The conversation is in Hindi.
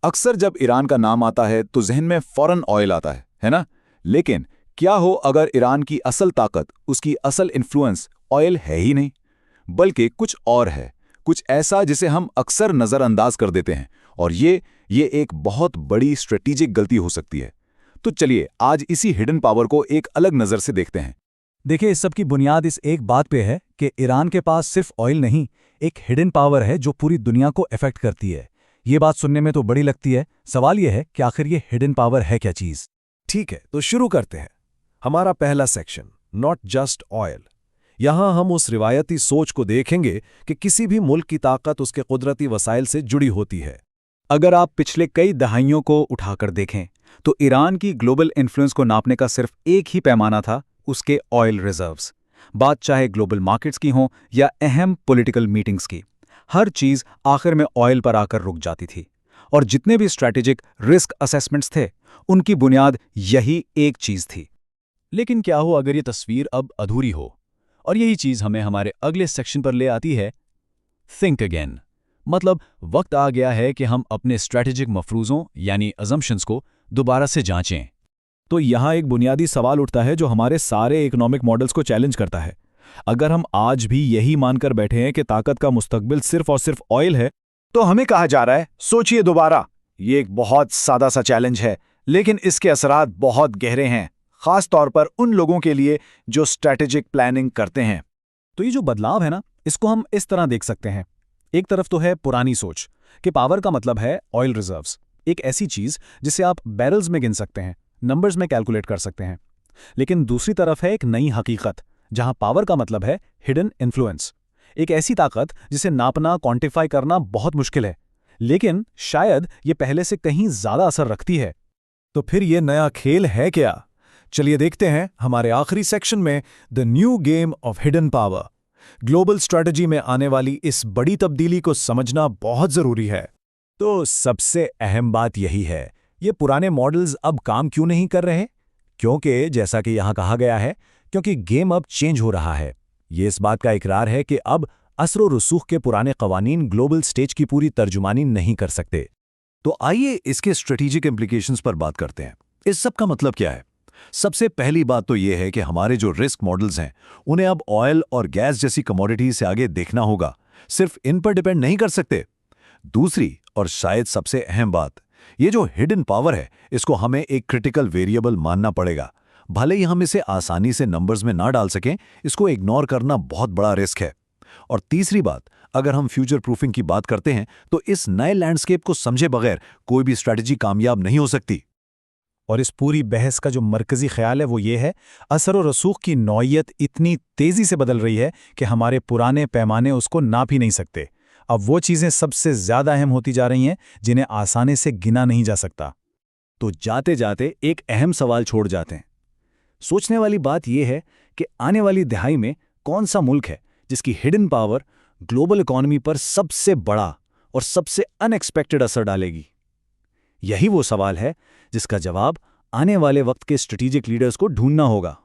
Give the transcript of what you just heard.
अक्सर जब ईरान का नाम आता है तो जहन में फौरन ऑयल आता है ना? लेकिन क्या हो अगर ईरान की असल ताकत, उसकी असल इन्फ्लुएंस ऑयल है ही नहीं, बल्कि कुछ और है, कुछ ऐसा जिसे हम अक्सर नज़रअंदाज कर देते हैं, और ये एक बहुत बड़ी स्ट्रेटेजिक गलती हो सकती है। तो चलिए आज इसी हिडन पावर को एक अलग नज़र से देखते हैं। देखिए, इस सब की बुनियाद इस एक बात पे है कि ईरान के पास सिर्फ ऑयल नहीं, एक हिडन पावर है जो पूरी दुनिया को अफेक्ट करती है। ये बात सुनने में तो बड़ी लगती है, सवाल ये है कि आखिर ये हिडन पावर है क्या चीज़। ठीक है, तो शुरू करते हैं हमारा पहला सेक्शन, नॉट जस्ट ऑयल। यहां हम उस रिवायती सोच को देखेंगे कि किसी भी मुल्क की ताकत उसके कुदरती वसाइल से जुड़ी होती है। अगर आप पिछले कई दहाइयों को उठाकर देखें तो ईरान की ग्लोबल इन्फ्लुएंस को नापने का सिर्फ एक ही पैमाना था, उसके ऑयल रिजर्व्स। बात चाहे ग्लोबल मार्केट्स की हो या अहम पॉलिटिकल मीटिंग्स की, हर चीज़ आखिर में ऑयल पर आकर रुक जाती थी। और जितने भी स्ट्रैटेजिक रिस्क असेसमेंट्स थे, उनकी बुनियाद यही एक चीज़ थी। लेकिन क्या हो अगर ये तस्वीर अब अधूरी हो? और यही चीज़ हमें हमारे अगले सेक्शन पर ले आती है, थिंक अगेन। मतलब वक्त आ गया है कि हम अपने स्ट्रैटेजिक मफरूज़ों यानी अजम्पशंस को दोबारा से जांचें। तो यहाँ एक बुनियादी सवाल उठता है जो हमारे सारे इकोनॉमिक मॉडल्स को चैलेंज करता है। अगर हम आज भी यही मानकर बैठे हैं कि ताकत का मुस्तकबिल सिर्फ और सिर्फ ऑयल है, तो हमें कहा जा रहा है सोचिए दोबारा। ये एक बहुत सादा सा चैलेंज है, लेकिन इसके असरात बहुत गहरे हैं, खास तौर पर उन लोगों के लिए जो स्ट्रैटेजिक प्लानिंग करते हैं। तो ये जो बदलाव है ना, इसको हम इस तरह देख सकते हैं। एक तरफ तो है पुरानी सोच कि पावर का मतलब है ऑयल रिजर्व्स, एक ऐसी चीज़ जिसे आप बैरल्स में गिन सकते हैं, नंबर्स में कैलकुलेट कर सकते हैं। लेकिन दूसरी तरफ है एक नई हकीकत, जहां पावर का मतलब है हिडन इन्फ्लुएंस, एक ऐसी ताकत जिसे नापना, क्वांटिफाई करना बहुत मुश्किल है, लेकिन शायद ये पहले से कहीं ज्यादा असर रखती है। तो फिर ये नया खेल है क्या? चलिए देखते हैं हमारे आखिरी सेक्शन में, the new game of hidden power. Global strategy में आने वाली इस बड़ी तब्दीली को समझना बहुत जरूरी है। तो सबसे अहम बात यही है, ये पुराने मॉडल्स अब काम क्यों नहीं कर रहे? क्योंकि जैसा कि यहां कहा गया है, क्योंकि गेम अब चेंज हो रहा है। ये इस बात का इकरार है कि अब असर व रसूख के पुराने कवानीन ग्लोबल स्टेज की पूरी तर्जुमानी नहीं कर सकते। तो आइए इसके स्ट्रेटेजिक इम्प्लीकेशंस पर बात करते हैं। इस सब का मतलब क्या है? सबसे पहली बात तो यह है कि हमारे जो रिस्क मॉडल्स हैं, उन्हें अब ऑयल और गैस जैसी कमोडिटीज से आगे देखना होगा, सिर्फ इन पर डिपेंड नहीं कर सकते। दूसरी और शायद सबसे अहम बात, ये जो हिडन पावर है, इसको हमें एक क्रिटिकल वेरिएबल मानना पड़ेगा। भले ही हम इसे आसानी से नंबर्स में ना डाल सकें, इसको इग्नोर करना बहुत बड़ा रिस्क है। और तीसरी बात, अगर हम फ्यूचर प्रूफिंग की बात करते हैं, तो इस नए लैंडस्केप को समझे बगैर कोई भी स्ट्रैटेजी कामयाब नहीं हो सकती। और इस पूरी बहस का जो मरकजी ख्याल है वो ये है, असर और रसूख की नौइयत इतनी तेजी से बदल रही है कि हमारे पुराने पैमाने उसको नाप ही नहीं सकते। अब वो चीज़ें सबसे ज़्यादा अहम होती जा रही हैं जिन्हें आसानी से गिना नहीं जा सकता। तो जाते जाते एक अहम सवाल छोड़ जाते हैं। सोचने वाली बात यह है कि आने वाली दिहाई में कौन सा मुल्क है जिसकी हिडन पावर ग्लोबल इकॉनमी पर सबसे बड़ा और सबसे अनएक्सपेक्टेड असर डालेगी। यही वो सवाल है जिसका जवाब आने वाले वक्त के स्ट्रेटेजिक लीडर्स को ढूंढना होगा।